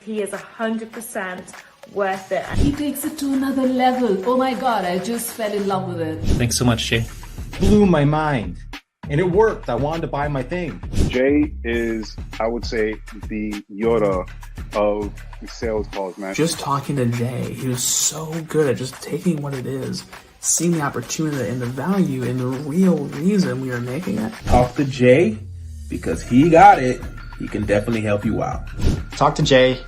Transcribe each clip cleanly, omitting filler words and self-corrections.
he is 100% worth it. He takes it to another level. Oh my God, I just fell in love with it. Thanks so much, Jay. Blew my mind. And it worked. I wanted to buy my thing. Jay is, I would say, the Yoda of sales calls, man. Just talking to Jay, he was so good at just taking what it is, seeing the opportunity and the value and the real reason we are making it. Talk to Jay, because he got it. He can definitely help you out. Talk to Jay.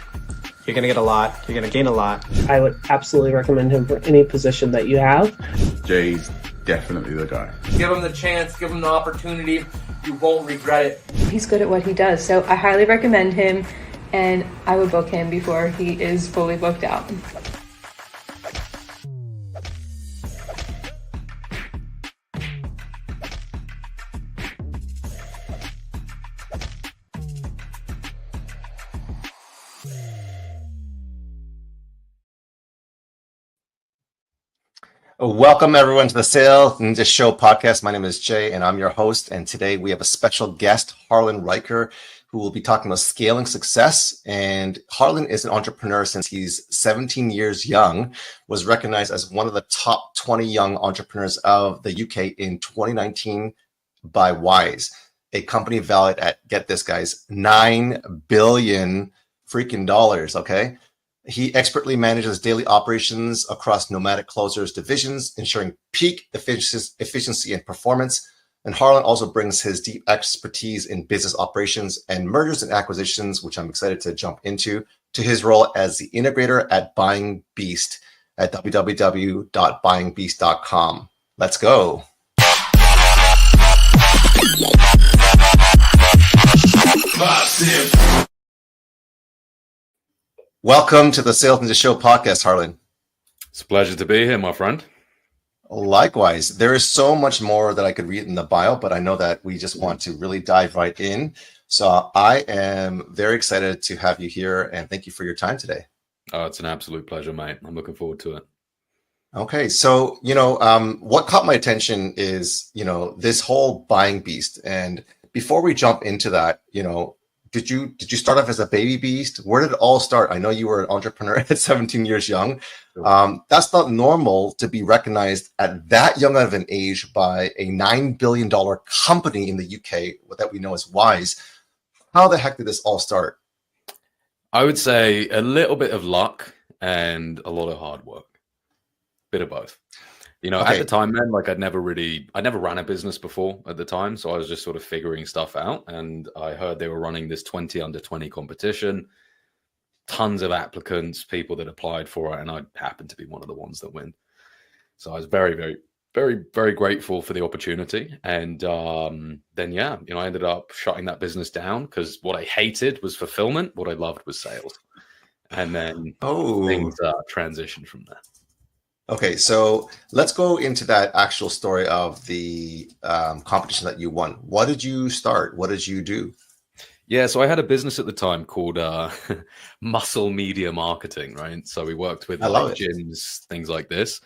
You're going to get a lot. You're going to gain a lot. I would absolutely recommend him for any position that you have. Jay's definitely the guy. Give him the chance, give him the opportunity. You won't regret it. He's good at what he does, so I highly recommend him, and I would book him before he is fully booked out. Welcome everyone to the Sales Ninja Show podcast. My name is Jay and I'm your host. And today we have a special guest, Harlan Ryker, who will be talking about scaling success. And Harlan is an entrepreneur since he's 17 years young, was recognized as one of the top 20 young entrepreneurs of the UK in 2019 by Wise, a company valued at, get this guys, $9 billion freaking dollars. Okay. He expertly manages daily operations across nomadic closers divisions, ensuring peak efficiency and performance. And Harlan also brings his deep expertise in business operations and mergers and acquisitions, which I'm excited to jump into, to his role as the integrator at Buying Beast at www.buyingbeast.com. Let's go. Welcome to the Sales Ninja Show podcast, Harlan. It's a pleasure to be here, my friend. Likewise. There is so much more that I could read in the bio, but I know that we just want to really dive right in. So I am very excited to have you here, and thank you for your time today. Oh, it's an absolute pleasure, mate. I'm looking forward to it. Okay. So, what caught my attention is, this whole Buying Beast. And before we jump into that, did you start off as a baby beast? Where did it all start? I know you were an entrepreneur at 17 years young. That's not normal to be recognized at that young of an age by a $9 billion company in the UK that we know as Wise. How the heck did this all start? I would say a little bit of luck and a lot of hard work. Bit of both. At the time, man, I never ran a business before at the time. So I was just sort of figuring stuff out. And I heard they were running this 20 under 20 competition, tons of applicants, people that applied for it. And I happened to be one of the ones that win. So I was very, very, very, very grateful for the opportunity. And then, I ended up shutting that business down because what I hated was fulfillment. What I loved was sales. And then things transitioned from there. Okay, so let's go into that actual story of the competition that you won. What did you start? What did you do? Yeah, so I had a business at the time called Muscle Media Marketing, right? So we worked with gyms, things like this.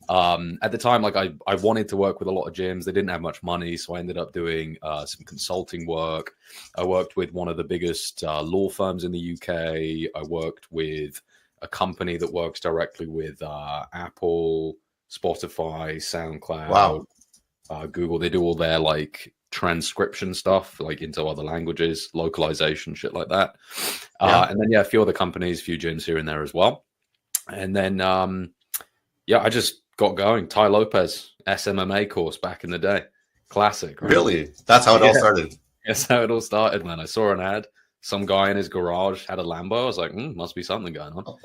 At the time, I wanted to work with a lot of gyms. They didn't have much money, so I ended up doing some consulting work. I worked with one of the biggest law firms in the UK. I worked with a company that works directly with Apple, Spotify, SoundCloud, Google. They do all their transcription stuff into other languages, localization, shit like that. And then a few other companies, a few gyms here and there as well. And then I just got going. Tai Lopez SMMA course back in the day, classic. Right? Really? That's how it all started. That's how it all started, man. I saw an ad. Some guy in his garage had a Lambo. I was like, must be something going on.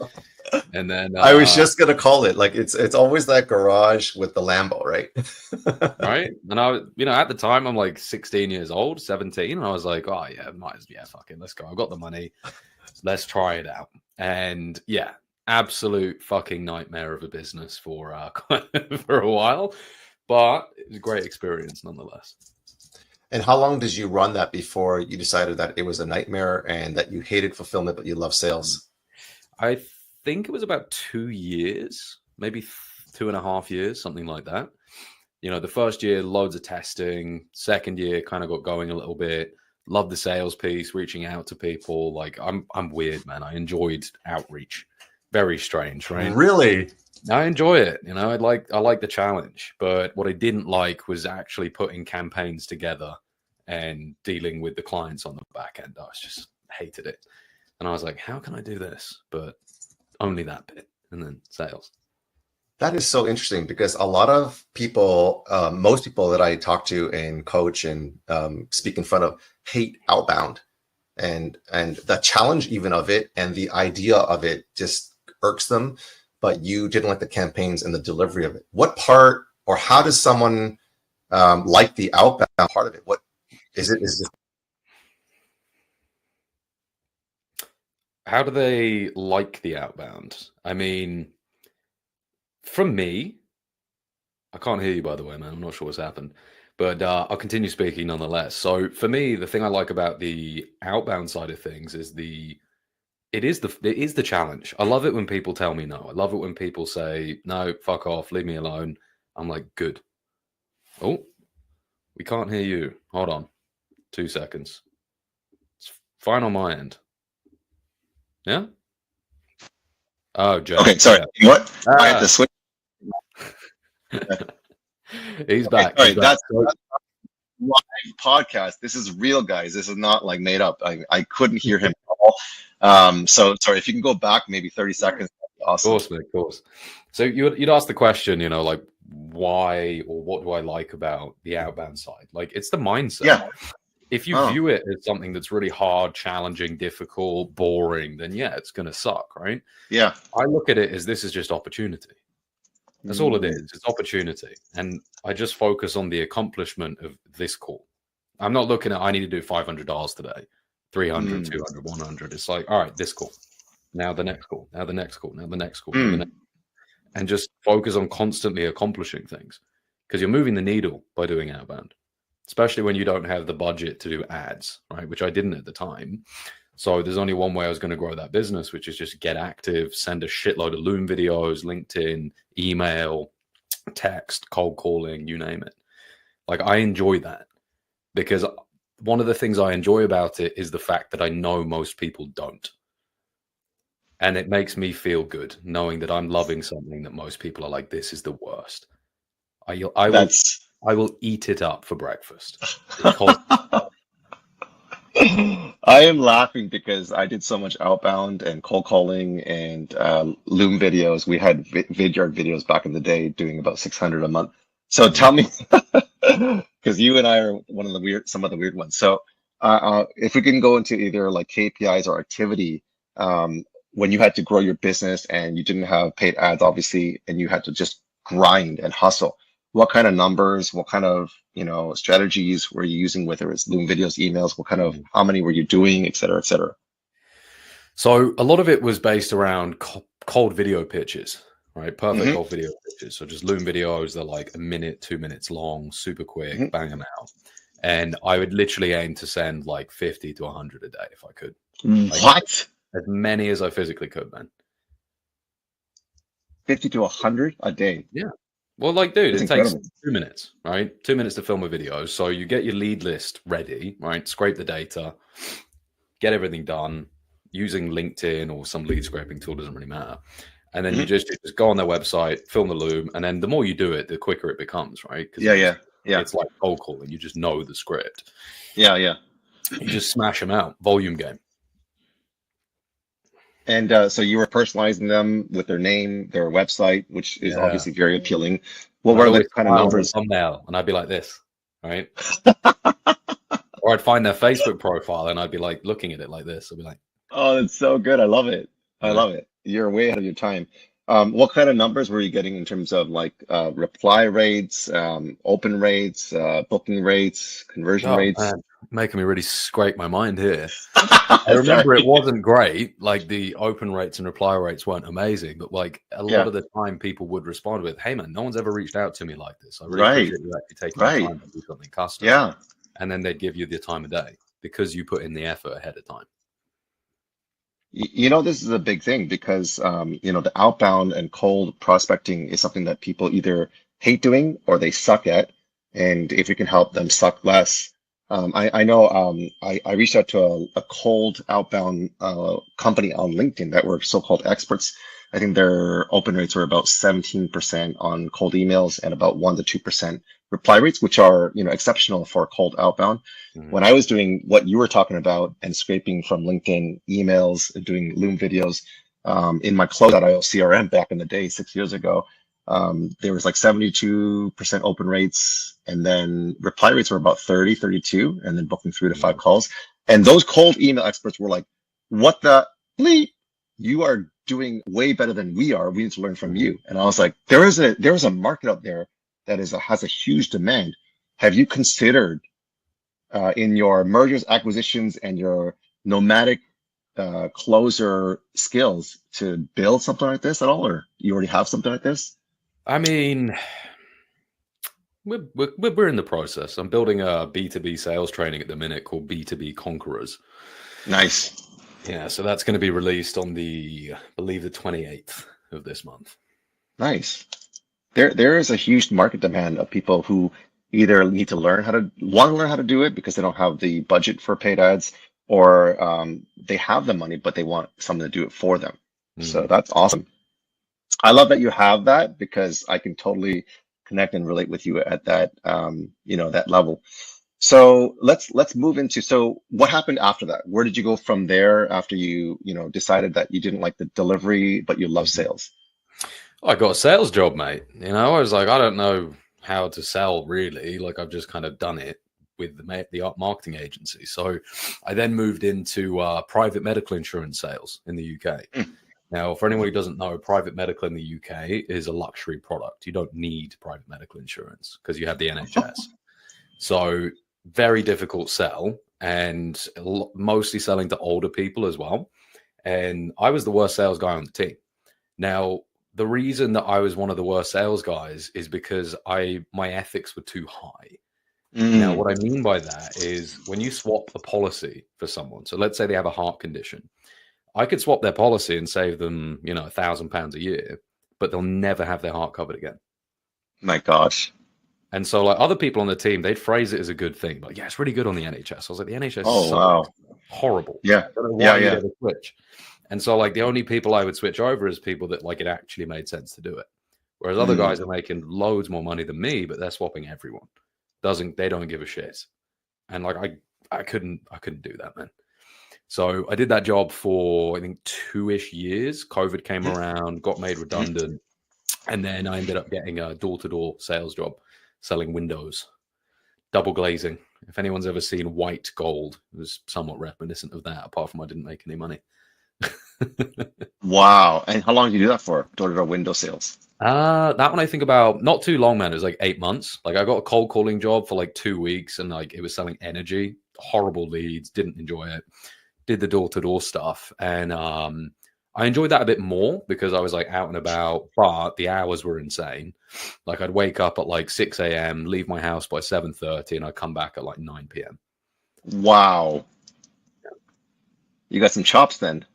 And then I was just gonna call it it's always that garage with the Lambo, right? Right. And I, at the time I'm 16 years old, 17, and I was like, fuck it, let's go. I've got the money. Let's try it out. And absolute fucking nightmare of a business for for a while, but it was a great experience nonetheless. And how long did you run that before you decided that it was a nightmare and that you hated fulfillment, but you love sales? I think it was about 2 years, maybe 2.5 years, something like that. The first year, loads of testing. Second year, kind of got going a little bit. Love the sales piece, reaching out to people. Like I'm weird, man. I enjoyed outreach. Very strange, right? Really? I enjoy it. You know, I like the challenge. But what I didn't like was actually putting campaigns together and dealing with the clients on the back end. I just hated it. And I was like, how can I do this? But only that bit, and then sales. That is so interesting because a lot of people, most people that I talk to and coach and speak in front of hate outbound, and the challenge even of it and the idea of it just irks them. But you didn't like the campaigns and the delivery of it. What part, or how does someone like the outbound part of it? What is it? Is it? How do they like the outbound? I mean, from me, I can't hear you, by the way, man. I'm not sure what's happened, but I'll continue speaking nonetheless. So for me, the thing I like about the outbound side of things is it is the challenge. I love it when people tell me no. I love it when people say, no, fuck off, leave me alone. I'm like, good. Oh, we can't hear you. Hold on. 2 seconds. It's fine on my end. Yeah? Oh, Joe. Okay, sorry. Yeah. You know what? I have to switch. He's back. Sorry, He's back. that's live podcast. This is real, guys. This is not like made up. I couldn't hear him at all. So sorry, if you can go back maybe 30 seconds. Awesome. Of course, mate, of course. So you'd ask the question, you know, like why or what do I like about the outbound side? Like it's the mindset. Yeah. If you view it as something that's really hard, challenging, difficult, boring, then yeah, it's going to suck, right? Yeah. I look at it as this is just opportunity. That's all it is. It's opportunity. And I just focus on the accomplishment of this call. I'm not looking at, I need to do $500 today, 300, 200, 100. It's like, all right, this call. Now the next call. Now the next call. Now the next call. Now the next. And just focus on constantly accomplishing things because you're moving the needle by doing outbound, especially when you don't have the budget to do ads, right? Which I didn't at the time. So there's only one way I was going to grow that business, which is just get active, send a shitload of Loom videos, LinkedIn, email, text, cold calling, you name it. Like I enjoy that because one of the things I enjoy about it is the fact that I know most people don't. And it makes me feel good knowing that I'm loving something that most people are like, this is the worst. I will eat it up for breakfast. I am laughing because I did so much outbound and cold calling and Loom videos. We had Vidyard videos back in the day doing about 600 a month. So tell me, because you and I are some of the weird ones. So if we can go into either like KPIs or activity, when you had to grow your business and you didn't have paid ads, obviously, and you had to just grind and hustle. What kind of numbers, what kind of, strategies were you using, whether it's Loom videos, emails, what kind of, how many were you doing, et cetera, et cetera? So a lot of it was based around cold video pitches, right? Perfect cold video pitches. So just Loom videos, they're like a minute, 2 minutes long, super quick, bang them out. And I would literally aim to send like 50 to 100 a day if I could. What? As many as I physically could, man. 50 to 100 a day? Yeah. Well, like, dude, That's it takes incredible. 2 minutes, right? 2 minutes to film a video. So you get your lead list ready, right? Scrape the data, get everything done using LinkedIn or some lead scraping tool, doesn't really matter. And then you just go on their website, film the Loom, and then the more you do it, the quicker it becomes, right? Yeah. It's like cold calling. You just know the script. Yeah. You just smash them out. Volume game. And so you were personalizing them with their name, their website, which is obviously very appealing. What were the kind of numbers? Thumbnail, and I'd be like this, right? Or I'd find their Facebook profile, and I'd be like looking at it like this. I'd be like, "Oh, that's so good! I love it. I love it. You're way ahead of your time." What kind of numbers were you getting in terms of like reply rates, open rates, booking rates, conversion rates? Man, making me really scrape my mind here. I remember it wasn't great. Like the open rates and reply rates weren't amazing, but like a lot of the time people would respond with, "Hey man, no one's ever reached out to me like this. I really appreciate you actually taking the time to do something custom." Yeah. And then they'd give you the time of day because you put in the effort ahead of time. This is a big thing because, the outbound and cold prospecting is something that people either hate doing or they suck at. And if you can help them suck less, I know I reached out to a cold outbound company on LinkedIn that were so-called experts. I think their open rates were about 17% on cold emails and about 1 to 2% reply rates, which are, you know, exceptional for cold outbound. When I was doing what you were talking about and scraping from LinkedIn emails, doing Loom videos, in my Close.io CRM back in the day, 6 years ago, there was like 72% open rates, and then reply rates were about 30, 32, and then booking 3 to 5 calls. And those cold email experts were like, what the bleep? You are doing way better than we are. We need to learn from you. And I was like, there is a market out there that has a huge demand. Have you considered in your mergers, acquisitions, and your nomadic closer skills to build something like this at all, or you already have something like this? I mean, we're in the process. I'm building a B2B sales training at the minute called B2B Conquerors. Nice. Yeah, so that's going to be released on I believe the 28th of this month. Nice. There is a huge market demand of people who either need to learn how to do it because they don't have the budget for paid ads, or they have the money but they want someone to do it for them. So that's awesome. I love that you have that, because I can totally connect and relate with you at that that level. So let's move into, so what happened after that? Where did you go from there after you decided that you didn't like the delivery but you love sales? I got a sales job, mate. I was like, I don't know how to sell really. Like, I've just kind of done it with the marketing agency. So I then moved into private medical insurance sales in the UK. Now, for anyone who doesn't know, private medical in the UK is a luxury product. You don't need private medical insurance because you have the NHS. So very difficult sell, and mostly selling to older people as well. And I was the worst sales guy on the team. Now, the reason that I was one of the worst sales guys is because my ethics were too high. Now, what I mean by that is when you swap a policy for someone, so let's say they have a heart condition, I could swap their policy and save them, £1,000 a year, but they'll never have their heart covered again. My gosh. And so, like, other people on the team, they'd phrase it as a good thing. Like, yeah, it's really good on the NHS. I was like, the NHS is horrible. Yeah. I don't know why you'd ever switch. And so, like, the only people I would switch over is people that, like, it actually made sense to do it. Whereas other guys are making loads more money than me, but they're swapping everyone. They don't give a shit. And, like, I couldn't do that, man. So I did that job for, I think, 2-ish years. COVID came around, got made redundant. And then I ended up getting a door-to-door sales job selling windows, double glazing. If anyone's ever seen white gold, it was somewhat reminiscent of that, apart from I didn't make any money. Wow. And how long did you do that for, door-to-door window sales? That one I think about not too long, man. It was like 8 months. Like, I got a cold calling job for like 2 weeks, and like it was selling energy, horrible leads, didn't enjoy it. Did the door-to-door stuff, and I enjoyed that a bit more because I was like out and about, but the hours were insane. Like, I'd wake up at like 6 a.m., leave my house by 7:30, and I'd come back at like 9 p.m. Wow. You got some chops then.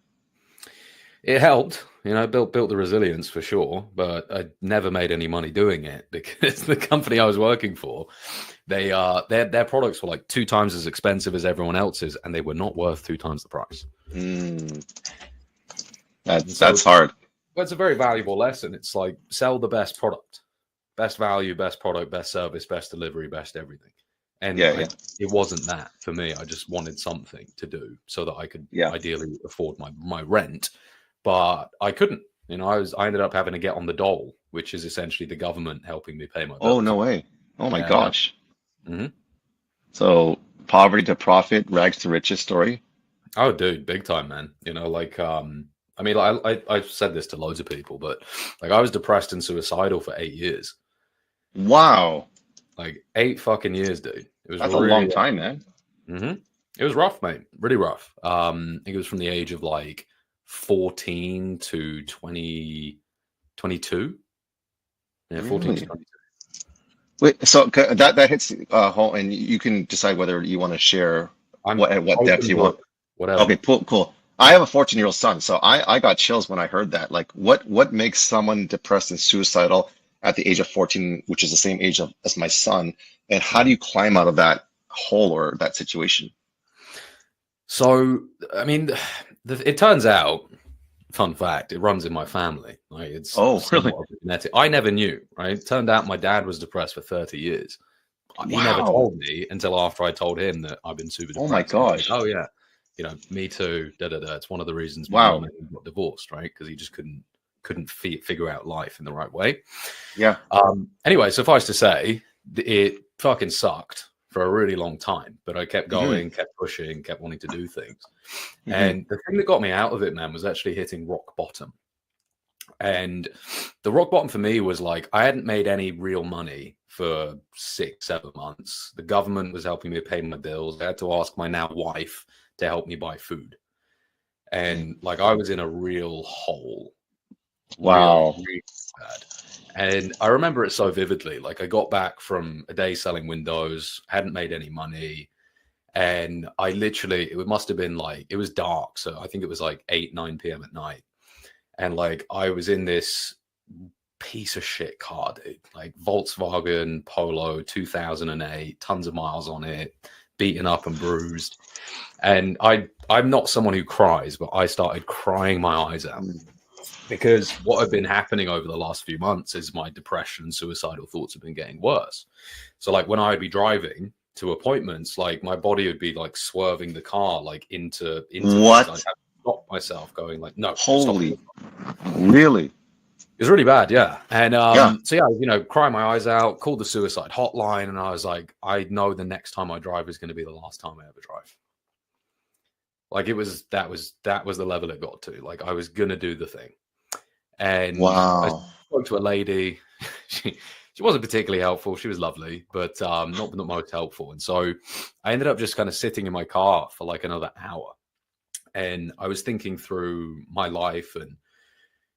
It helped, built the resilience for sure, but I never made any money doing it because the company I was working for, their products were like 2 times as expensive as everyone else's, and they were not worth 2 times the price. That's hard. But it's a very valuable lesson. It's like, sell the best product, best value, best product, best service, best delivery, best everything. And it wasn't that for me. I just wanted something to do so that I could ideally afford my rent. But I couldn't, I ended up having to get on the dole, which is essentially the government helping me pay my bills. Oh, no way. Oh my gosh. So poverty to profit, rags to riches story. Oh, dude, big time, man. I've said this to loads of people, but like, I was depressed and suicidal for 8 years. Wow. Like 8 fucking years, dude. That's a long time, man. It was rough, mate. Really rough. I think it was from the age of like 14 to 22. Yeah, 14 to 22. Wait, so that hits home, and you can decide whether you want to share what depth you want. Whatever. Okay, cool. I have a 14-year-old son, so I got chills when I heard that. Like, what makes someone depressed and suicidal at the age of 14, which is the same age as my son, and how do you climb out of that hole or that situation? So, I mean, it turns out, fun fact, it runs in my family. Like, it's really genetic. I never knew, right? Turned out my dad was depressed for 30 years. He never told me until after I told him that I've been super depressed. Oh my gosh. Like, oh yeah, you know, me too. It's one of the reasons my mom got divorced, right? Because he just couldn't figure out life in the right way. Yeah. Anyway, suffice to say, it fucking sucked for a really long time, but I kept going, kept pushing, kept wanting to do things. And the thing that got me out of it, man, was actually hitting rock bottom. And the rock bottom for me was like, I hadn't made any real money for 6-7 months. The government was helping me pay my bills. I had to ask my now wife to help me buy food. And like, I was in a real hole. Wow. Really bad. And I remember it so vividly. Like, I got back from a day selling windows, hadn't made any money. And I literally, it must have been like, it was dark. So I think it was like 8-9 p.m. at night. And like, I was in this piece of shit car, dude, like Volkswagen Polo 2008, tons of miles on it, beaten up and bruised. And I'm not someone who cries, but I started crying my eyes out because what had been happening over the last few months is my depression and suicidal thoughts have been getting worse. So like, when I would be driving to appointments, like my body would be like swerving the car like into what? I'd have to stop myself, going like, no. Holy, really? It was really bad, yeah. And so yeah, you know, crying my eyes out, called the suicide hotline, and I was like, I know the next time I drive is going to be the last time I ever drive. Like, that was the level it got to. Like, I was gonna do the thing. And I spoke to a lady. She wasn't particularly helpful. She was lovely, but not most helpful. And so I ended up just kind of sitting in my car for like another hour. And I was thinking through my life and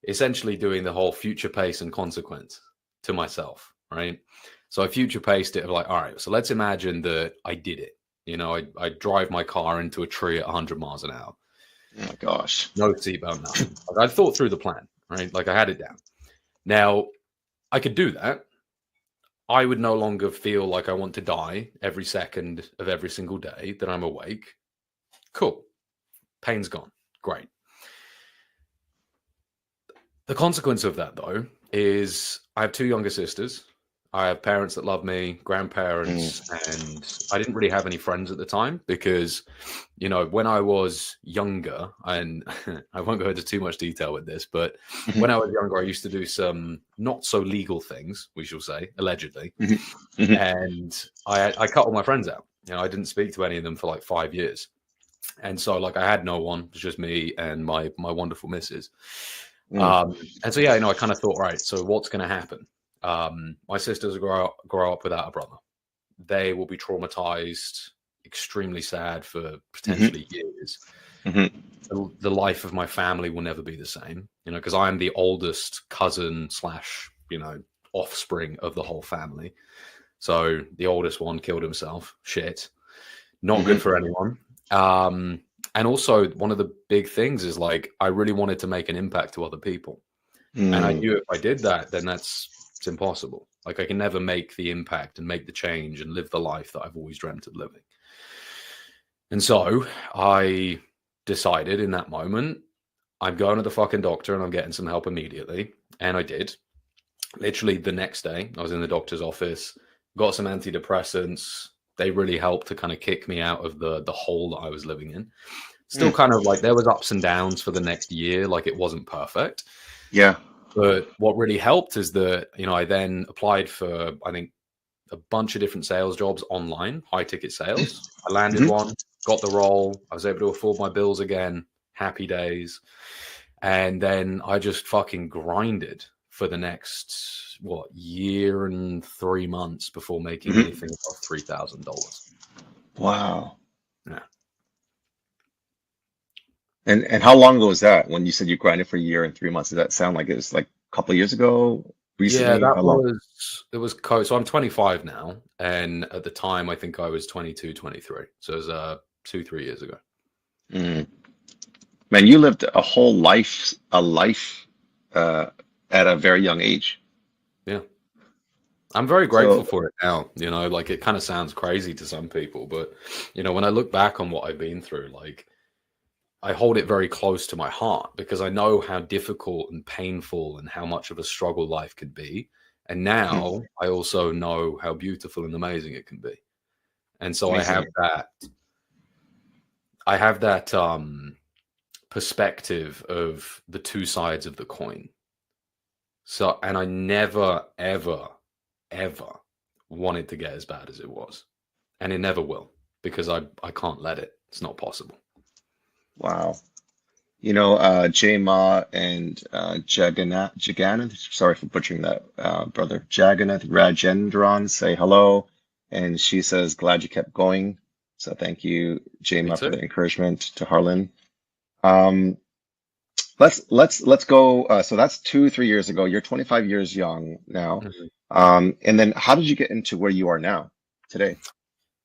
essentially doing the whole future pace and consequence to myself, right? So I future paced it of like, all right, so let's imagine that I did it. You know, I drive my car into a tree at 100 miles an hour. Oh my gosh. No seatbelt, nothing. I thought through the plan, right? Like, I had it down. Now, I could do that. I would no longer feel like I want to die every second of every single day that I'm awake. Cool. Pain's gone. Great. The consequence of that, though, is I have 2 younger sisters. I have parents that love me, grandparents, and I didn't really have any friends at the time because, you know, when I was younger, and I won't go into too much detail with this, but when I was younger, I used to do some not so legal things, we shall say, allegedly. And I cut all my friends out. You know, I didn't speak to any of them for like 5 years. And so like, I had no one. It was just me and my wonderful missus. And so, yeah, you know, I kind of thought, right, so what's going to happen? My sisters grow up without a brother. They will be traumatized, extremely sad for potentially years. The life of my family will never be the same, you know, because I am the oldest cousin / you know, offspring of the whole family. So the oldest one killed himself. Shit. Not good for anyone. And also one of the big things is like, I really wanted to make an impact to other people. And I knew if I did that, then it's impossible. Like, I can never make the impact and make the change and live the life that I've always dreamt of living. And so I decided in that moment, I'm going to the fucking doctor and I'm getting some help immediately. And I did. Literally the next day, I was in the doctor's office, got some antidepressants. They really helped to kind of kick me out of the hole that I was living in. Still kind of like, there was ups and downs for the next year. Like, it wasn't perfect. Yeah. But what really helped is that, you know, I then applied for, I think, a bunch of different sales jobs online, high ticket sales. I landed one, got the role. I was able to afford my bills again. Happy days. And then I just fucking grinded for the next, year and 3 months before making anything above $3,000. Wow. Yeah. And how long ago was that when you said you grinded for a year and 3 months? Does that sound like it was like a couple of years ago? Recently? Yeah, it was so I'm 25 now. And at the time, I think I was 22, 23. So it was 2-3 years ago. Man, you lived a whole life, at a very young age. Yeah. I'm very grateful for it now. You know, like it kind of sounds crazy to some people, but you know, when I look back on what I've been through, like I hold it very close to my heart because I know how difficult and painful and how much of a struggle life could be. And now I also know how beautiful and amazing it can be. And so Amazing. I have that perspective of the two sides of the coin. So, and I never, ever, ever wanted to get as bad as it was. And it never will, because I can't let it. It's not possible. Wow. You know, Jay Ma and Jagannath, sorry for butchering that, brother. Jagannath Rajendran say hello. And she says, glad you kept going. So thank you, Jay Ma, for the encouragement to Harlan. Let's go. So that's 2-3 years ago. You're 25 years young now. And then how did you get into where you are now today?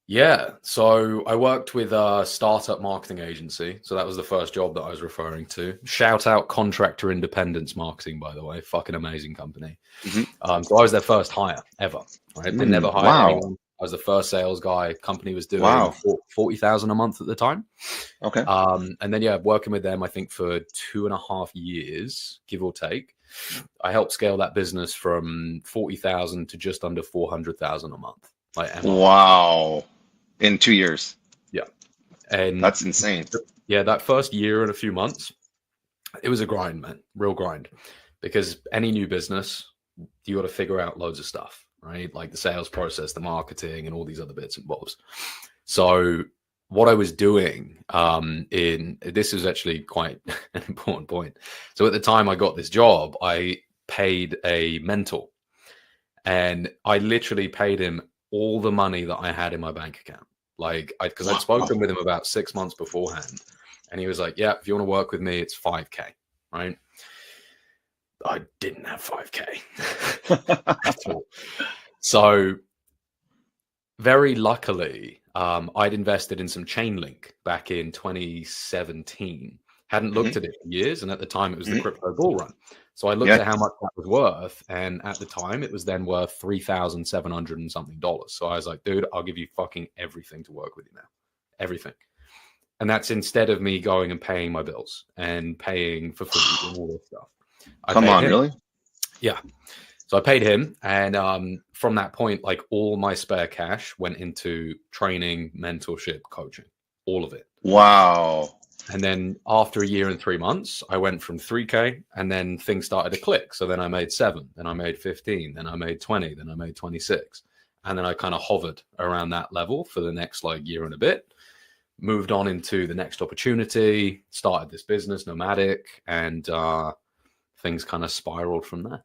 Yeah, so I worked with a startup marketing agency. So that was the first job that I was referring to. Shout out Contractor Independence Marketing, by the way. Fucking amazing company. So I was their first hire ever. Right? They never hired anyone. I was the first sales guy. Company was doing 40,000 a month at the time. Okay. And then, yeah, working with them, I think for 2.5 years, give or take, I helped scale that business from 40,000 to just under 400,000 a month. Wow. In 2 years. Yeah. And that's insane. Yeah. That first year and a few months, it was a grind, man. Real grind. Because any new business, you got to figure out loads of stuff, right? Like the sales process, the marketing, and all these other bits and bobs. So what I was doing this is actually quite an important point. So at the time I got this job, I paid a mentor, and I literally paid him all the money that I had in my bank account. Like, because I'd spoken with him about 6 months beforehand, and he was like, yeah, if you want to work with me, it's 5K, right? I didn't have 5K at all. So very luckily, I'd invested in some Chainlink back in 2017. Hadn't looked at it for years, and at the time it was the crypto bull run. So I looked at how much that was worth, and at the time it was then worth $3,700 and something. So I was like, dude, I'll give you fucking everything to work with you now. Everything. And that's instead of me going and paying my bills and paying for food and all this stuff. Come on, really? Yeah. So I paid him, and from that point, like all my spare cash went into training, mentorship, coaching, all of it. Wow. And then after a year and 3 months, I went from 3K, and then things started to click. So then I made 7, then I made 15, then I made 20, then I made 26. And then I kind of hovered around that level for the next year and a bit, moved on into the next opportunity, started this business, Nomadic, and things kind of spiraled from there.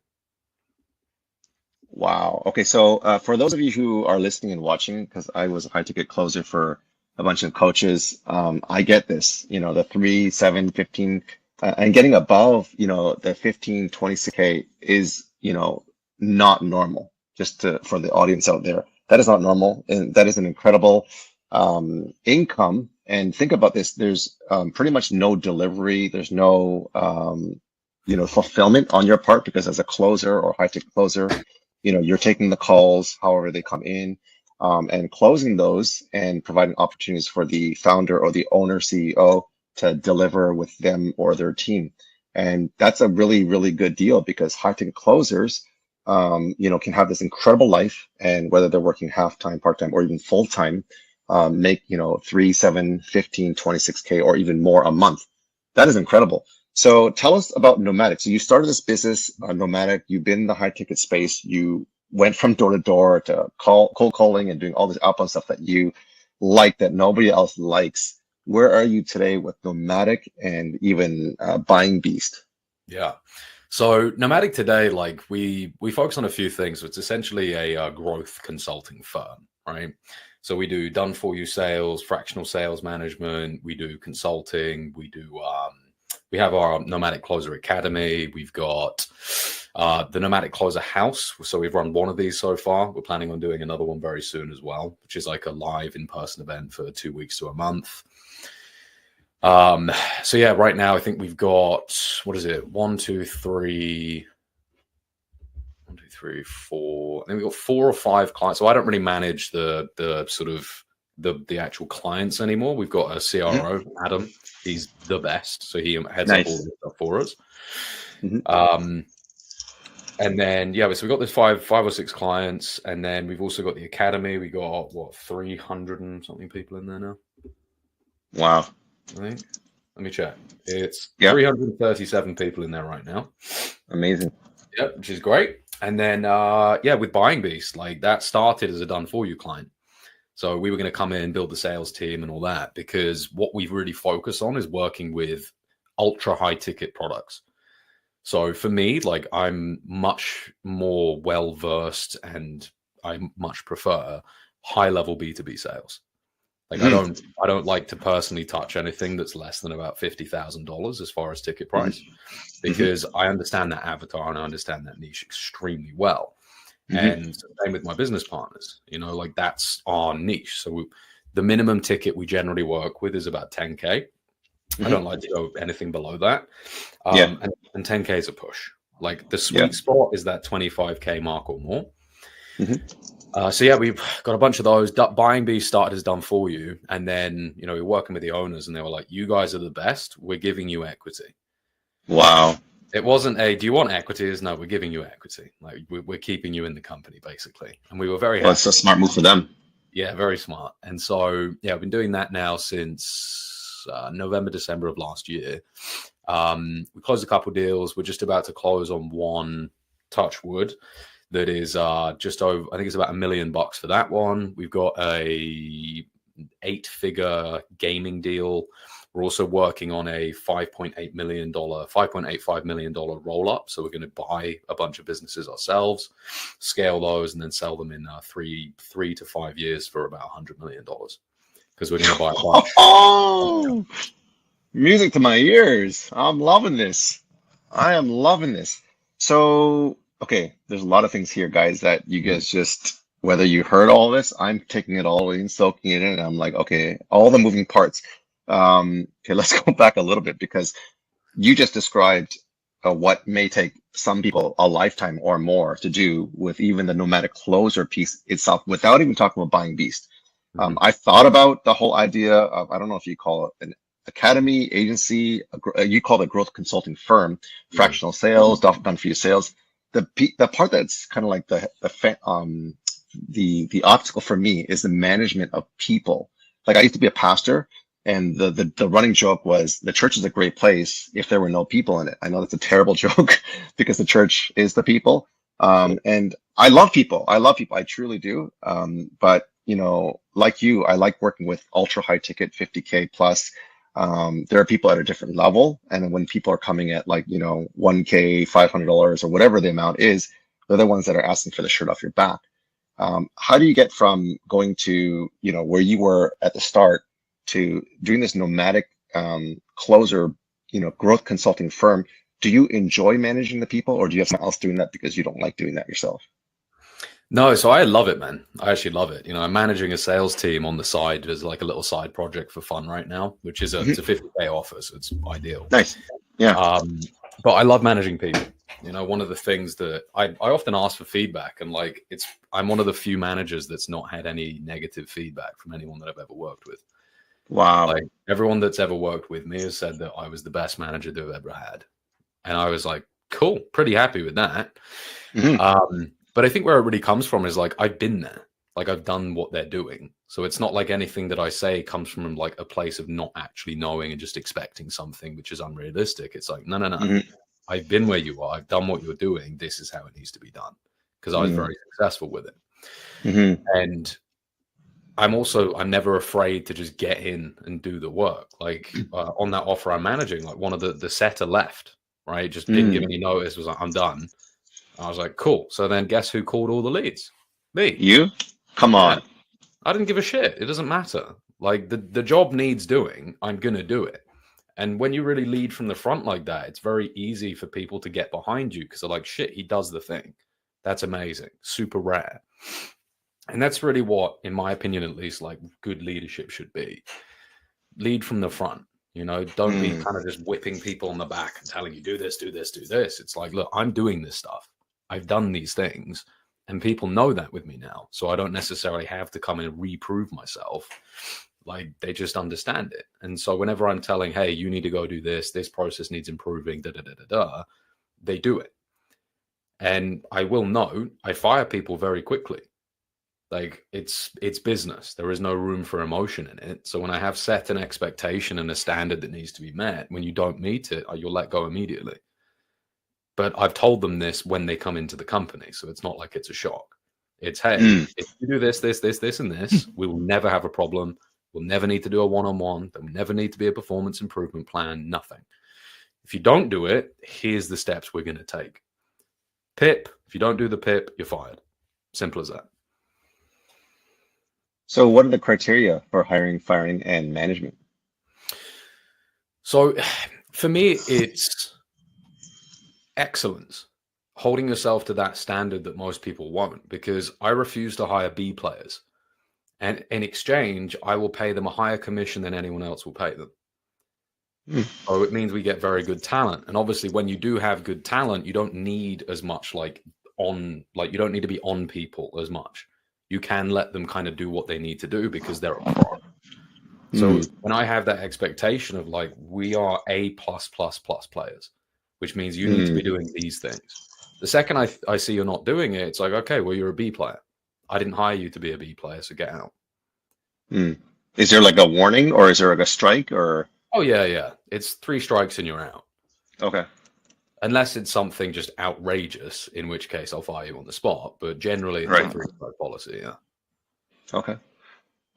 Wow. Okay. So for those of you who are listening and watching, because I was a high ticket closer for a bunch of coaches, I get this, the 3, 7, 15, and getting above, the 15, 26K is, not normal. Just for the audience out there, that is not normal. And that is an incredible income. And think about this. There's pretty much no delivery. There's no, fulfillment on your part, because as a closer or high ticket closer, you're taking the calls however they come in, and closing those and providing opportunities for the founder or the owner, CEO, to deliver with them or their team. And that's a really, really good deal, because high ticket closers, can have this incredible life, and whether they're working half-time, part-time, or even full-time, make, 3, 7, 15, 26K or even more a month. That is incredible. So tell us about Nomadic. So you started this business, Nomadic. You've been in the high ticket space. You went from door to door to cold calling and doing all this outbound stuff that you like, that nobody else likes. Where are you today with Nomadic and even Buying Beast? Yeah. So Nomadic today, we focus on a few things. It's essentially a growth consulting firm, right? So we do done for you sales, fractional sales management. We do consulting. We do we have our Nomadic Closer Academy. We've got the Nomadic Closer House. So we've run one of these so far. We're planning on doing another one very soon as well, which is like a live in-person event for 2 weeks to a month. So yeah, right now I think we've got, 1, 2, 3, 1, 2, 3, 4. I think we've got 4 or 5 clients. So I don't really manage the sort of the actual clients anymore. We've got a CRO, Adam. He's the best. So he heads up all the stuff for us. And then, so we've got this 5 or 6 clients. And then we've also got the academy. We got, 300 and something people in there now? Wow. I think. Let me check. It's 337 people in there right now. Amazing. Yep, which is great. And then, with Buying Beast, like that started as a done for you client. So we were going to come in, build the sales team and all that, because what we really focus on is working with ultra high ticket products. So for me, like I'm much more well versed and I much prefer high level B2B sales. Like I don't like to personally touch anything that's less than about $50,000 as far as ticket price, because I understand that avatar and I understand that niche extremely well. And same with my business partners, like that's our niche. So the minimum ticket we generally work with is about 10K. I don't like to go anything below that. And 10K is a push. Like the sweet spot is that 25K mark or more. We've got a bunch of those. Buying Beast started as done for you. And then, we're working with the owners and they were like, you guys are the best. We're giving you equity. Wow. It wasn't do you want equity? It's no, we're giving you equity. Like we're keeping you in the company basically. And we were very happy. Well, it's a smart move for them. Yeah, very smart. And so, I've been doing that now since November, December of last year. We closed a couple deals. We're just about to close on one, touch wood, that is just over, I think it's about $1 million for that one. We've got a 8-figure gaming deal. We're also working on a $5.85 million roll up. So we're going to buy a bunch of businesses ourselves, scale those, and then sell them in 3 to 5 years for about $100 million. Because we're going to buy a bunch. Oh, music to my ears. I'm loving this. I am loving this. So, okay, there's a lot of things here, guys, that you guys just, whether you heard all this, I'm taking it all in, soaking it in. And I'm like, okay, all the moving parts. Okay, let's go back a little bit, because you just described what may take some people a lifetime or more to do with even the nomadic closer piece itself, without even talking about Buying Beast. I thought about the whole idea of, I don't know if you call it an academy, agency, you call it a growth consulting firm, fractional sales, done for you sales. The part that's kind of like the obstacle for me is the management of people. Like I used to be a pastor, and the running joke was the church is a great place if there were no people in it. I know that's a terrible joke because the church is the people. And I love people. I truly do. But like you, I like working with ultra high ticket, 50K plus. There are people at a different level. And when people are coming at like, $1K, $500 or whatever the amount is, they're the ones that are asking for the shirt off your back. How do you get from going to, where you were at the start to doing this nomadic closer, growth consulting firm? Do you enjoy managing the people, or do you have someone else doing that because you don't like doing that yourself? No, so I love it, man. I actually love it. I'm managing a sales team on the side as like a little side project for fun right now, which is it's a 50K offer, so it's ideal. Nice. Yeah. But I love managing people. One of the things that I often ask for feedback, and like I'm one of the few managers that's not had any negative feedback from anyone that I've ever worked with. Wow. Like everyone that's ever worked with me has said that I was the best manager they've ever had. And I was like, cool, pretty happy with that. But I think where it really comes from is like, I've been there, like I've done what they're doing. So it's not like anything that I say comes from like a place of not actually knowing and just expecting something, which is unrealistic. It's like, no. I've been where you are. I've done what you're doing. This is how it needs to be done. Because I was very successful with it. And I'm never afraid to just get in and do the work. Like on that offer I'm managing, like one of the setter left, right? Just didn't give any notice, was like, I'm done. I was like, cool. So then guess who called all the leads? Me. You? Come on. I didn't give a shit. It doesn't matter. Like the job needs doing. I'm going to do it. And when you really lead from the front like that, it's very easy for people to get behind you because they're like, shit, he does the thing. That's amazing. Super rare. And that's really what, in my opinion, at least, like good leadership should be. Lead from the front. Don't be kind of just whipping people on the back and telling you, do this, do this, do this. It's like, look, I'm doing this stuff. I've done these things, and people know that with me now. So I don't necessarily have to come in and reprove myself. Like, they just understand it. And so whenever I'm telling, hey, you need to go do this, this process needs improving, they do it. And I will note, I fire people very quickly. Like, it's business. There is no room for emotion in it. So when I have set an expectation and a standard that needs to be met, when you don't meet it, you'll let go immediately. But I've told them this when they come into the company, so it's not like it's a shock. It's, hey, if you do this, and this, we will never have a problem. We'll never need to do a one-on-one. There will never need to be a performance improvement plan, nothing. If you don't do it, here's the steps we're going to take. PIP, if you don't do the PIP, you're fired. Simple as that. So what are the criteria for hiring, firing, and management? So for me, it's excellence. Holding yourself to that standard that most people won't, because I refuse to hire B players. And in exchange, I will pay them a higher commission than anyone else will pay them. So it means we get very good talent. And obviously, when you do have good talent, you don't need as much you don't need to be on people as much. You can let them kind of do what they need to do because they're a pro. So when I have that expectation of like, we are A+++ players, which means you need to be doing these things. The second I see you're not doing it, it's like, okay, well, you're a B player. I didn't hire you to be a B player, so get out. Is there like a warning, or is there like a strike, or? Oh, yeah. It's 3 strikes and you're out. Okay. Unless it's something just outrageous, in which case I'll fire you on the spot. But generally, it's a 3-strike policy, yeah. Okay.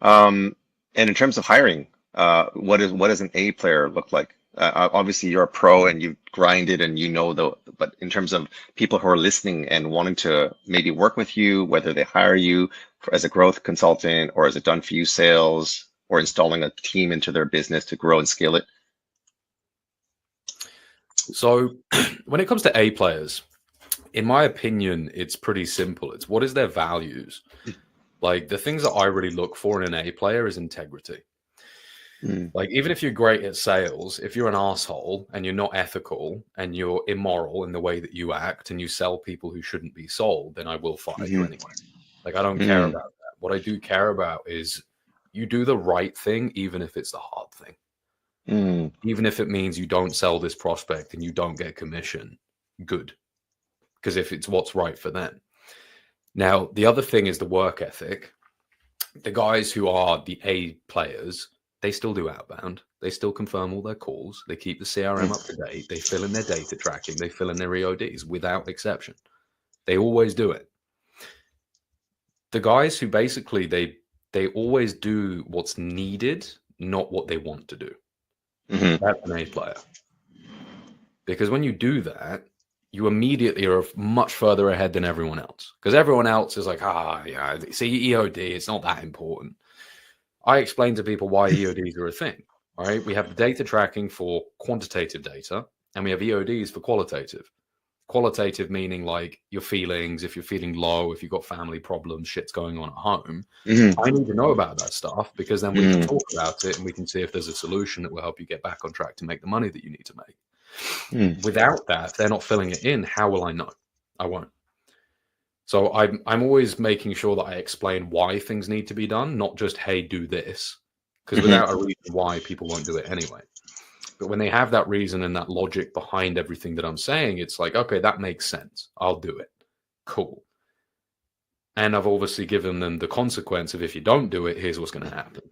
And in terms of hiring, what does an A player look like? Obviously, you're a pro and you've grinded and you know but in terms of people who are listening and wanting to maybe work with you, whether they hire you as a growth consultant or as a done-for-you sales or installing a team into their business to grow and scale it. So when it comes to A players, in my opinion, it's pretty simple. It's what is their values? Like, the things that I really look for in an A player is integrity. Like, even if you're great at sales, if you're an asshole and you're not ethical and you're immoral in the way that you act and you sell people who shouldn't be sold, then I will fire you anyway. Like, I don't care about that. What I do care about is you do the right thing, even if it's the hard thing. Even if it means you don't sell this prospect and you don't get commission, good. Because if it's what's right for them. Now, the other thing is the work ethic. The guys who are the A players, they still do outbound. They still confirm all their calls. They keep the CRM up to date. They fill in their data tracking. They fill in their EODs without exception. They always do it. The guys who basically, they always do what's needed, not what they want to do. That's an A player. Because when you do that, you immediately are much further ahead than everyone else. Because everyone else is like, yeah, see, EOD, it's not that important. I explain to people why EODs are a thing, right? We have the data tracking for quantitative data, and we have EODs for qualitative. Qualitative meaning like your feelings, if you're feeling low, if you've got family problems, shit's going on at home. I need to know about that stuff because then we can talk about it and we can see if there's a solution that will help you get back on track to make the money that you need to make. Without that, if they're not filling it in, how will I know? I won't. So I'm always making sure that I explain why things need to be done, not just, hey, do this. Because without a reason why, people won't do it anyway. But when they have that reason and that logic behind everything that I'm saying, it's like, okay, that makes sense. I'll do it. Cool. And I've obviously given them the consequence of if you don't do it, here's what's going to happen.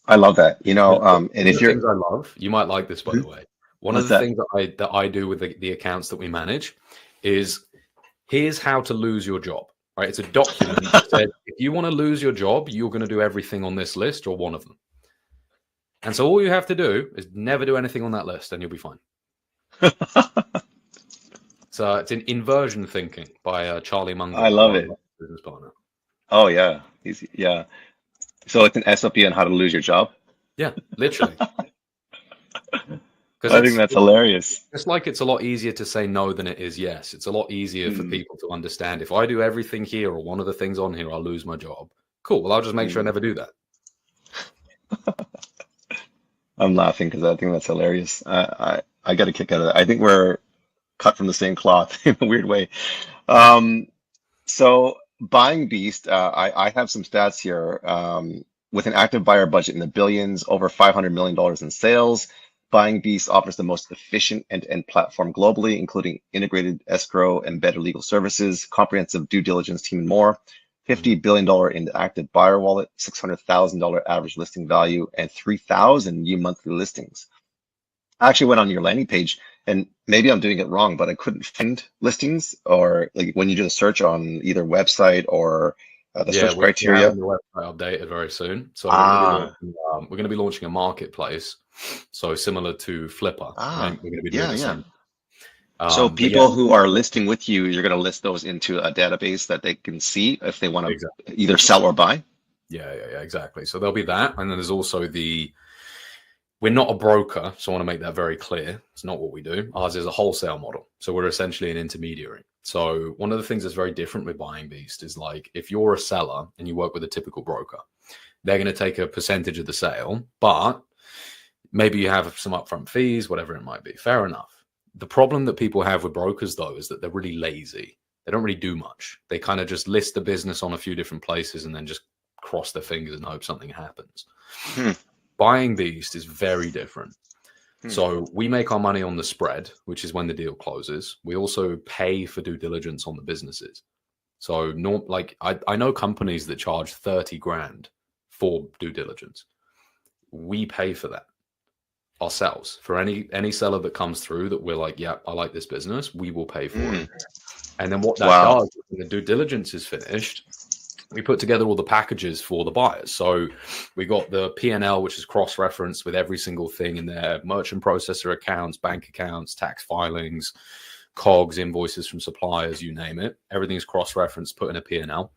I love that. And if you're, things I love, you might like this, by the way. One of the things that I do with the accounts that we manage is here's how to lose your job. Right? It's a document that says if you want to lose your job, you're going to do everything on this list or one of them. And so all you have to do is never do anything on that list and you'll be fine. So it's an inversion thinking by Charlie Munger. I love it. Business partner. Oh, yeah. Yeah. So it's an SOP on how to lose your job? Yeah, literally. I think that's hilarious. It's like it's a lot easier to say no than it is yes. It's a lot easier for people to understand. If I do everything here or one of the things on here, I'll lose my job. Cool. Well, I'll just make sure I never do that. I'm laughing because I think that's hilarious. I got a kick out of that. I think we're cut from the same cloth in a weird way. So Buying Beast, I have some stats here. With an active buyer budget in the billions, over $500 million in sales, Buying Beast offers the most efficient end-to-end platform globally, including integrated escrow, embedded legal services, comprehensive due diligence team, and more. $50 billion in the active buyer wallet, $600,000 average listing value, and 3,000 new monthly listings. I actually went on your landing page, and maybe I'm doing it wrong, but I couldn't find listings, or like when you do a search on either website or the search criteria. The website updated very soon, so we're going to be launching a marketplace, so similar to Flipper. Right? We're going to be doing the same. So people who are listing with you, you're going to list those into a database that they can see if they want to either sell or buy. Yeah, exactly. So there'll be that, and then there's also we're not a broker, so I want to make that very clear. It's not what we do. Ours is a wholesale model, so we're essentially an intermediary. So one of the things that's very different with Buying Beast is like if you're a seller and you work with a typical broker, they're going to take a percentage of the sale, but maybe you have some upfront fees, whatever it might be. Fair enough. The problem that people have with brokers, though, is that they're really lazy. They don't really do much. They kind of just list the business on a few different places and then just cross their fingers and hope something happens. Buying Beast is very different. So we make our money on the spread, which is when the deal closes. We also pay for due diligence on the businesses. So I know companies that charge 30 grand for due diligence. We pay for that ourselves. For any seller that comes through that we're like, yeah, I like this business, we will pay for it. And then what that does, when the due diligence is finished, we put together all the packages for the buyers. So we got the P&L, which is cross-referenced with every single thing in there: merchant processor accounts, bank accounts, tax filings, COGS, invoices from suppliers, you name it. Everything's cross-referenced, put in a P&L.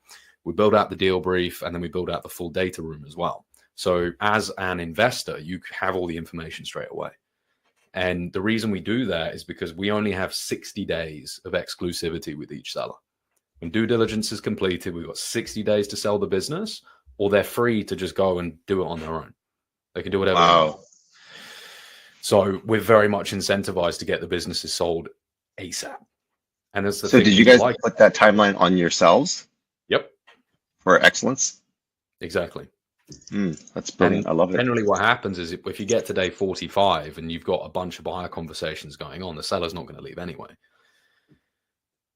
We build out the deal brief, and then we build out the full data room as well. So as an investor, you have all the information straight away. And the reason we do that is because we only have 60 days of exclusivity with each seller. When due diligence is completed, we've got 60 days to sell the business, or they're free to just go and do it on their own. They can do whatever they want. So we're very much incentivized to get the businesses sold ASAP. And that's the thing. Did you guys put that timeline on yourselves? Yep. For excellence? Exactly. That's brilliant. I love it. Generally what happens is if you get to day 45 and you've got a bunch of buyer conversations going on, the seller's not going to leave anyway.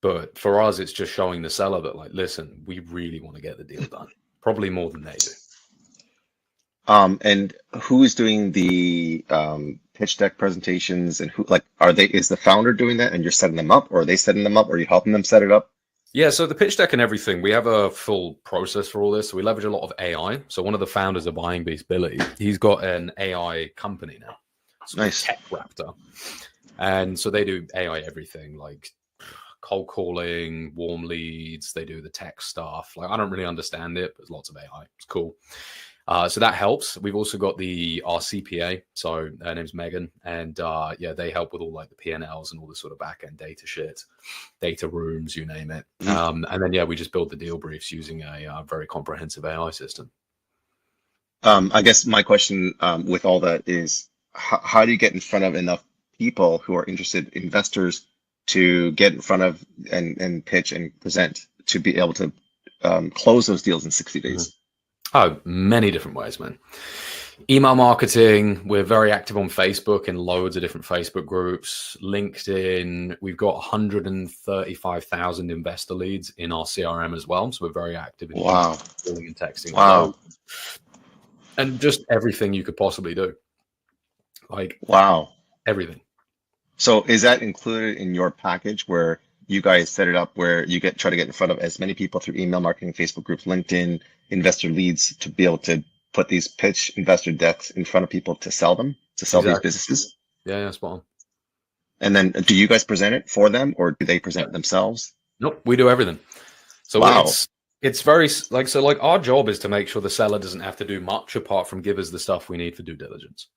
But for us, it's just showing the seller that, like, listen, we really want to get the deal done. Probably more than they do. And who is doing the pitch deck presentations, and who, like, is the founder doing that and you're setting them up, or are they setting them up, or are you helping them set it up? Yeah, so the pitch deck and everything, we have a full process for all this. So we leverage a lot of AI. So one of the founders of Buying Beast, Billy, he's got an AI company now. It's nice. Tech Raptor. And so they do AI everything, like cold calling, warm leads. They do the tech stuff. Like, I don't really understand it, but there's lots of AI. It's cool. So that helps. We've also got our CPA. So her name's Megan. And they help with all like the P&Ls and all the sort of back-end data shit, data rooms, you name it. And then, we just build the deal briefs using a very comprehensive AI system. I guess my question with all that is, how do you get in front of enough people who are interested, investors, to get in front of and pitch and present to be able to close those deals in 60 days? Oh, many different ways, man. Email marketing. We're very active on Facebook in loads of different Facebook groups. LinkedIn. We've got 135,000 investor leads in our CRM as well. So we're very active in calling and texting. Wow. And just everything you could possibly do. Like, everything. So is that included in your package where you guys set it up where you try to get in front of as many people through email marketing, Facebook groups, LinkedIn, investor leads, to be able to put these pitch investor decks in front of people to sell them, to sell these businesses? Yeah, spot on. And then do you guys present it for them, or do they present it themselves? Nope, we do everything. So it's very like our job is to make sure the seller doesn't have to do much apart from give us the stuff we need for due diligence.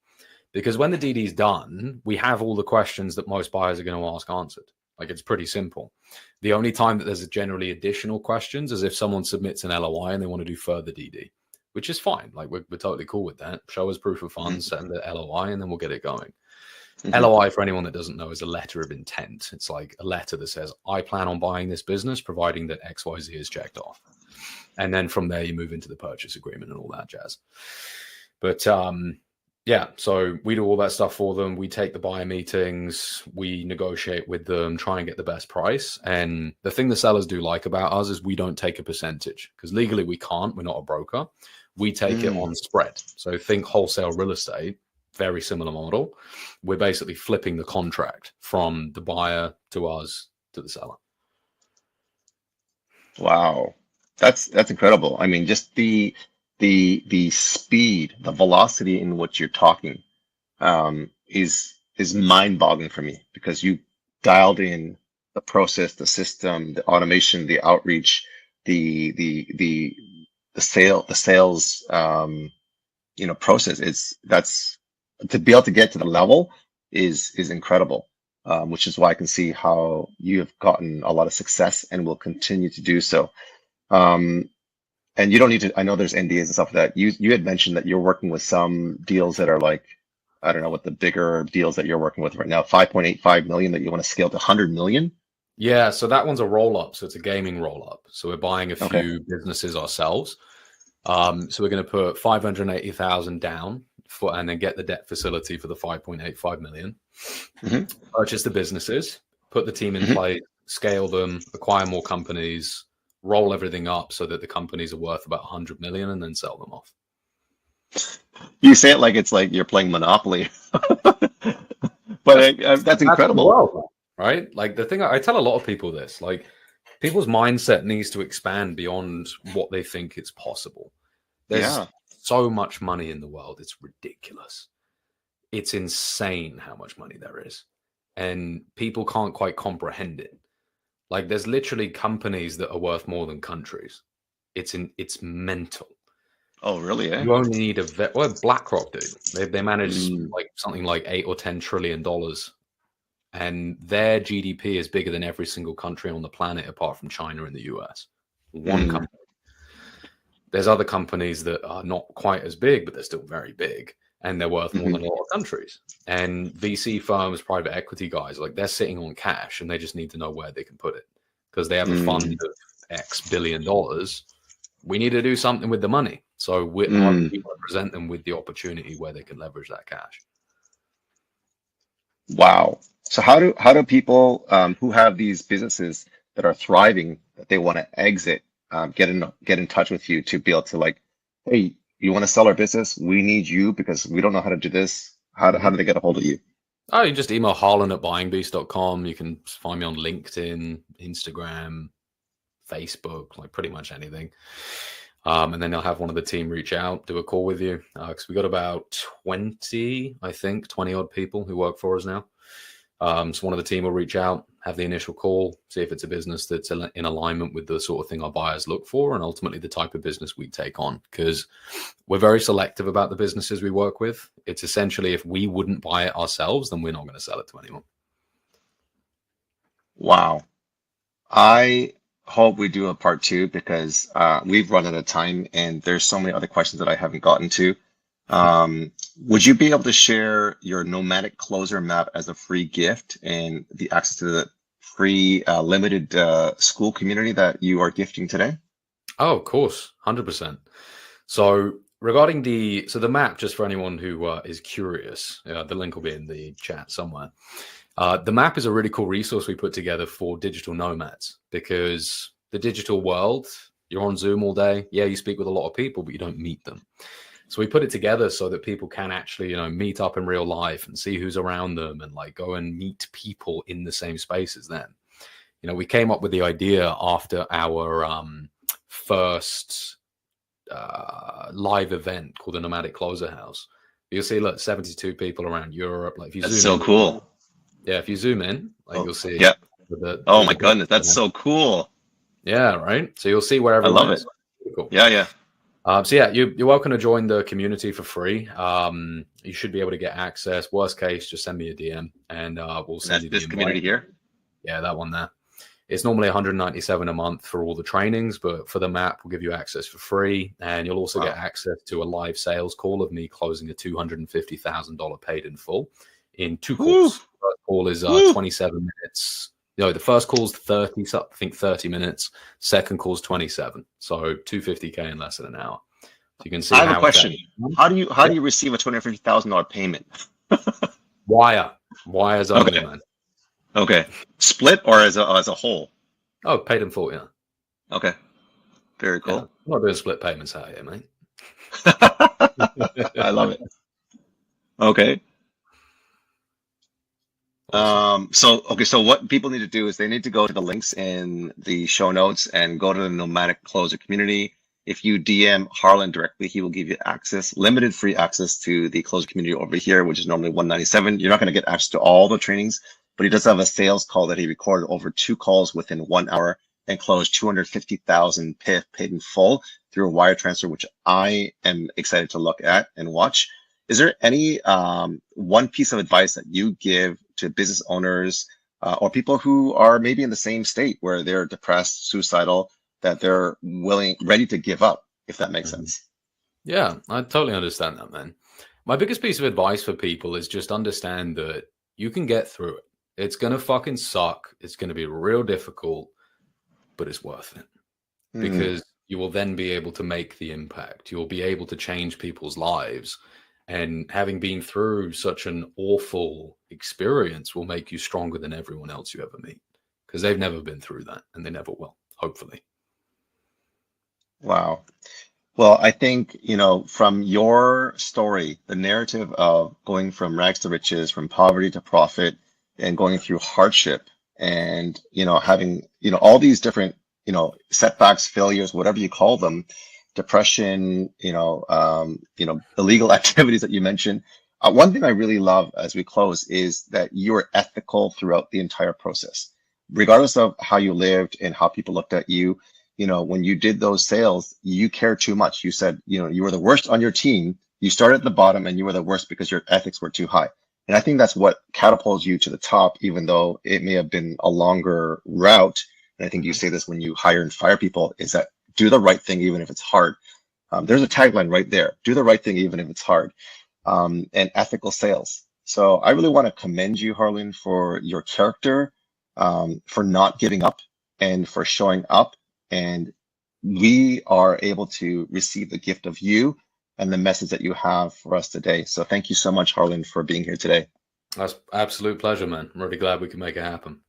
Because when the DD is done, we have all the questions that most buyers are going to ask answered. Like, it's pretty simple. The only time that there's generally additional questions is if someone submits an LOI and they want to do further DD, which is fine. Like, we're totally cool with that. Show us proof of funds, send the LOI, and then we'll get it going. LOI, for anyone that doesn't know, is a letter of intent. It's like a letter that says, I plan on buying this business, providing that XYZ is checked off. And then from there, you move into the purchase agreement and all that jazz. But yeah, so we do all that stuff for them. We take the buyer meetings, we negotiate with them, try and get the best price. And the thing the sellers do like about us is we don't take a percentage, because legally we can't. We're not a broker. We take it on spread. So think wholesale real estate, very similar model. We're basically flipping the contract from the buyer to us to the seller. Wow, that's incredible. I mean, just the speed, the velocity in which you're talking is mind-boggling for me, because you dialed in the process, the system, the automation, the outreach, the sales process. That's to be able to get to the level is incredible, which is why I can see how you have gotten a lot of success and will continue to do so. And you don't need to, I know there's NDAs and stuff like that. You had mentioned that you're working with some deals that are like, I don't know what the bigger deals that you're working with right now, 5.85 million, that you want to scale to 100 million. Yeah, so that one's a roll-up. So it's a gaming roll-up. So we're buying a few businesses ourselves. So we're going to put 580,000 down and then get the debt facility for the 5.85 million. Purchase the businesses, put the team in place, scale them, acquire more companies, roll everything up so that the companies are worth about 100 million, and then sell them off. You say it like it's like you're playing Monopoly, but that's incredible. World, right? Like the thing, I tell a lot of people this, like people's mindset needs to expand beyond what they think is possible. There's so much money in the world. It's ridiculous. It's insane how much money there is. And people can't quite comprehend it. Like there's literally companies that are worth more than countries. It's mental. Oh, really? Eh? You only need well, BlackRock, dude. They manage like something like $8 or $10 trillion, and their GDP is bigger than every single country on the planet apart from China and the US. One company. There's other companies that are not quite as big, but they're still very big, and they're worth more than a lot of countries. And VC firms, private equity guys, like they're sitting on cash, and they just need to know where they can put it, because they have a fund of X billion dollars. We need to do something with the money. So we present them with the opportunity where they can leverage that cash. Wow. So how do people who have these businesses that are thriving, that they want to exit, get in touch with you to be able to, like, hey, you want to sell our business? We need you because we don't know how to do this. How do they get a hold of you? Oh, you just email harlan@buyingbeast.com. You can find me on LinkedIn, Instagram, Facebook, like pretty much anything. And then I'll have one of the team reach out, do a call with you. Because we got about 20 odd people who work for us now. So one of the team will reach out, have the initial call, see if it's a business that's in alignment with the sort of thing our buyers look for, and ultimately the type of business we take on. Because we're very selective about the businesses we work with. It's essentially, if we wouldn't buy it ourselves, then we're not going to sell it to anyone. Wow. I hope we do a part 2, because we've run out of time and there's so many other questions that I haven't gotten to. Would you be able to share your nomadic closer map as a free gift and the access to the free limited school community that you are gifting today? Oh, of course, 100%. So regarding the map, just for anyone who is curious, the link will be in the chat somewhere. The map is a really cool resource we put together for digital nomads, because the digital world, you're on Zoom all day. Yeah, you speak with a lot of people, but you don't meet them. So we put it together so that people can actually, meet up in real life and see who's around them, and like go and meet people in the same space as them. We came up with the idea after our first live event called the Nomadic Closer House. You'll see, look, 72 people around Europe. Like, if you that's so cool. Yeah, if you zoom in, you'll see. Yeah. My goodness, that's so cool. Yeah, right. So you'll see where everyone I love is. it. Cool. Yeah. So yeah, you're welcome to join the community for free. You should be able to get access. Worst case, just send me a DM and we'll send you the this community here. Yeah, that one there. It's normally $197 a month for all the trainings, but for the map, we'll give you access for free, and you'll also get access to a live sales call of me closing a $250,000 paid in full in 2 calls. The first call is 27 minutes. No, the first call's 30, I think 30 minutes. Second call's 27. So 250K in less than an hour. So you can see. I have a question. How do you receive a $250,000 payment? Wire's only, man. Okay. Split or as a whole? Oh, paid in full, yeah. Okay. Very cool. Yeah. I'm not doing split payments out here, mate. I love it. Okay. So what people need to do is they need to go to the links in the show notes and go to the Nomadic Closer community. If you DM Harlan directly, he will give you access, limited free access to the Closer community over here, which is normally $197. You're not going to get access to all the trainings, but he does have a sales call that he recorded over 2 calls within 1 hour and closed 250,000 PIF paid in full through a wire transfer, which I am excited to look at and watch. Is there any one piece of advice that you give to business owners or people who are maybe in the same state where they're depressed, suicidal, that they're ready to give up, if that makes sense? Yeah, I totally understand that, man. My biggest piece of advice for people is just understand that you can get through it. It's going to fucking suck. It's going to be real difficult, but it's worth it because you will then be able to make the impact. You will be able to change people's lives. And having been through such an awful experience will make you stronger than everyone else you ever meet because they've never been through that and they never will, hopefully. Wow. Well, I think, from your story, the narrative of going from rags to riches, from poverty to profit, and going through hardship and, having, all these different, setbacks, failures, whatever you call them, depression, illegal activities that you mentioned. One thing I really love as we close is that you're ethical throughout the entire process, regardless of how you lived and how people looked at you. When you did those sales, you cared too much. You said, you were the worst on your team. You started at the bottom and you were the worst because your ethics were too high. And I think that's what catapults you to the top, even though it may have been a longer route. And I think you say this when you hire and fire people, is that do the right thing, even if it's hard. There's a tagline right there. Do the right thing, even if it's hard. And ethical sales. So I really want to commend you, Harlan, for your character, for not giving up and for showing up. And we are able to receive the gift of you and the message that you have for us today. So thank you so much, Harlan, for being here today. That's absolute pleasure, man. I'm really glad we can make it happen.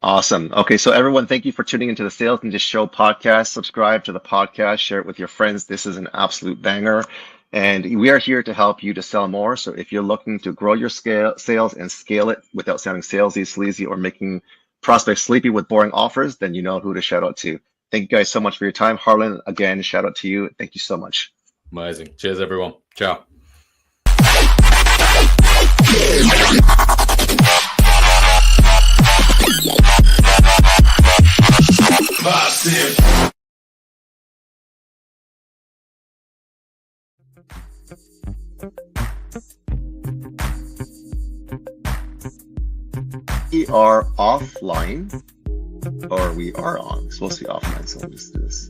Awesome. Okay, so everyone, thank you for tuning into the Sales Ninja Show podcast. Subscribe to the podcast, share it with your friends. This is an absolute banger. And we are here to help you to sell more. So if you're looking to grow your sales and scale it without sounding salesy, sleazy, or making prospects sleepy with boring offers, then you know who to shout out to. Thank you guys so much for your time. Harlan, again, shout out to you. Thank you so much. Amazing. Cheers, everyone. Ciao. We are offline, or we are on. It's supposed to be offline, so let me just do this.